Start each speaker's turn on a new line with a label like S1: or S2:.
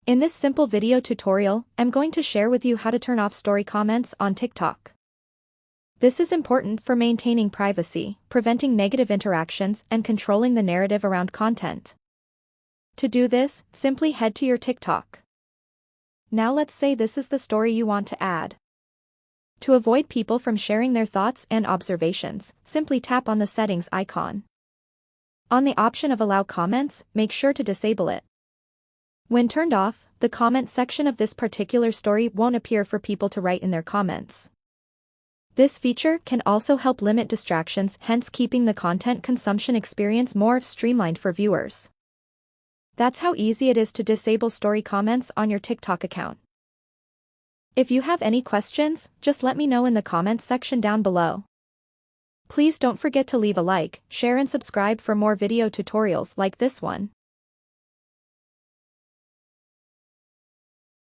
S1: In this simple video tutorial, I'm going to share with you how to turn off story comments on TikTok. This is important for maintaining privacy, preventing negative interactions, and controlling the narrative around content. To do this, simply head to your TikTok. Now let's say this is the story you want to add. To avoid people from sharing their thoughts and observations, simply tap on the settings icon. On the option of Allow Comments, make sure to disable it. When turned off, the comment section of this particular story won't appear for people to write in their comments. This feature can also help limit distractions, hence keeping the content consumption experience more streamlined for viewers. That's how easy it is to disable story comments on your TikTok account. If you have any questions, just let me know in the comments section down below. Please don't forget to leave a like, share and subscribe for more video tutorials like this one.